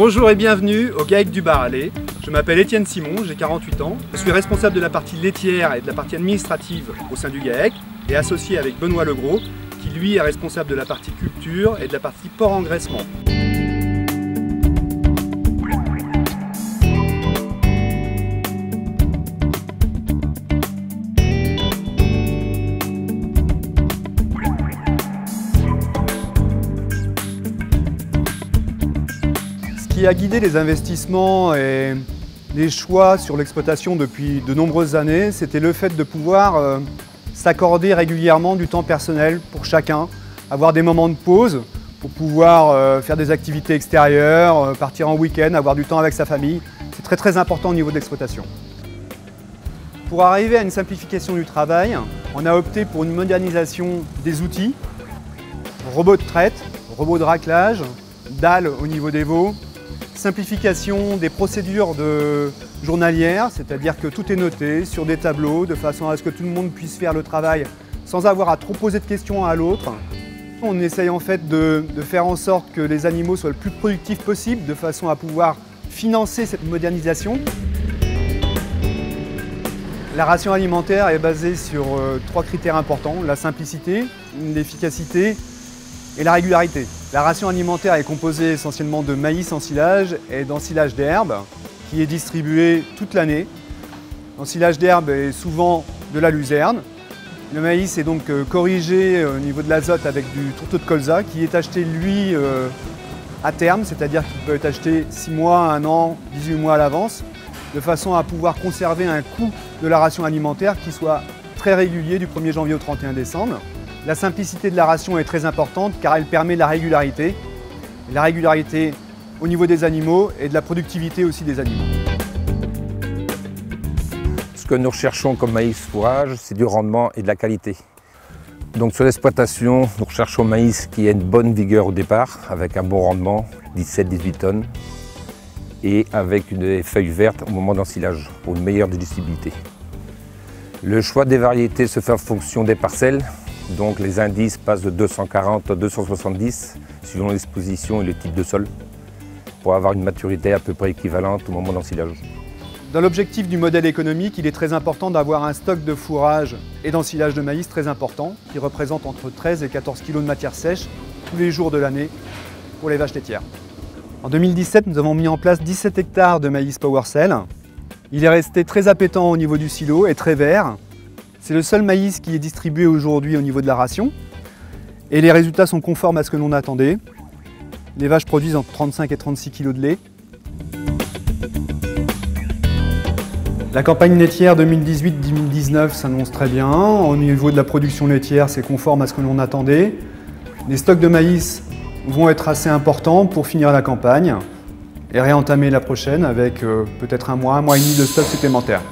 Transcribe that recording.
Bonjour et bienvenue au GAEC du Bar-Alais. Je m'appelle Étienne Simon, j'ai 48 ans. Je suis responsable de la partie laitière et de la partie administrative au sein du GAEC et associé avec Benoît Legros, qui lui est responsable de la partie culture et de la partie port-engraissement. Ce qui a guidé les investissements et les choix sur l'exploitation depuis de nombreuses années, c'était le fait de pouvoir s'accorder régulièrement du temps personnel pour chacun, avoir des moments de pause pour pouvoir faire des activités extérieures, partir en week-end, avoir du temps avec sa famille. C'est très important au niveau de l'exploitation. Pour arriver à une simplification du travail, on a opté pour une modernisation des outils, robots de traite, robots de raclage, dalles au niveau des veaux, simplification des procédures journalières, c'est-à-dire que tout est noté sur des tableaux de façon à ce que tout le monde puisse faire le travail sans avoir à trop poser de questions à l'autre. On essaye en fait de faire en sorte que les animaux soient le plus productifs possible de façon à pouvoir financer cette modernisation. La ration alimentaire est basée sur 3 critères importants, la simplicité, l'efficacité et la régularité. La ration alimentaire est composée essentiellement de maïs en silage et d'ensilage d'herbe qui est distribué toute l'année. L'ensilage d'herbe est souvent de la luzerne. Le maïs est donc corrigé au niveau de l'azote avec du tourteau de colza qui est acheté lui à terme, c'est-à-dire qu'il peut être acheté 6 mois, 1 an, 18 mois à l'avance, de façon à pouvoir conserver un coût de la ration alimentaire qui soit très régulier du 1er janvier au 31 décembre. La simplicité de la ration est très importante car elle permet la régularité au niveau des animaux et de la productivité aussi des animaux. Ce que nous recherchons comme maïs fourrage, c'est du rendement et de la qualité. Donc sur l'exploitation, nous recherchons maïs qui ait une bonne vigueur au départ, avec un bon rendement, 17-18 tonnes, et avec des feuilles vertes au moment d'ensilage, pour une meilleure digestibilité. Le choix des variétés se fait en fonction des parcelles. Donc les indices passent de 240 à 270 suivant l'exposition et le type de sol pour avoir une maturité à peu près équivalente au moment d'ensilage. Dans l'objectif du modèle économique, il est très important d'avoir un stock de fourrage et d'ensilage de maïs très important qui représente entre 13 et 14 kg de matière sèche tous les jours de l'année pour les vaches laitières. En 2017, nous avons mis en place 17 hectares de maïs PowerCell. Il est resté très appétant au niveau du silo et très vert. C'est le seul maïs qui est distribué aujourd'hui au niveau de la ration et les résultats sont conformes à ce que l'on attendait. Les vaches produisent entre 35 et 36 kg de lait. La campagne laitière 2018-2019 s'annonce très bien. Au niveau de la production laitière, c'est conforme à ce que l'on attendait. Les stocks de maïs vont être assez importants pour finir la campagne et réentamer la prochaine avec peut-être un mois et demi de stock supplémentaire.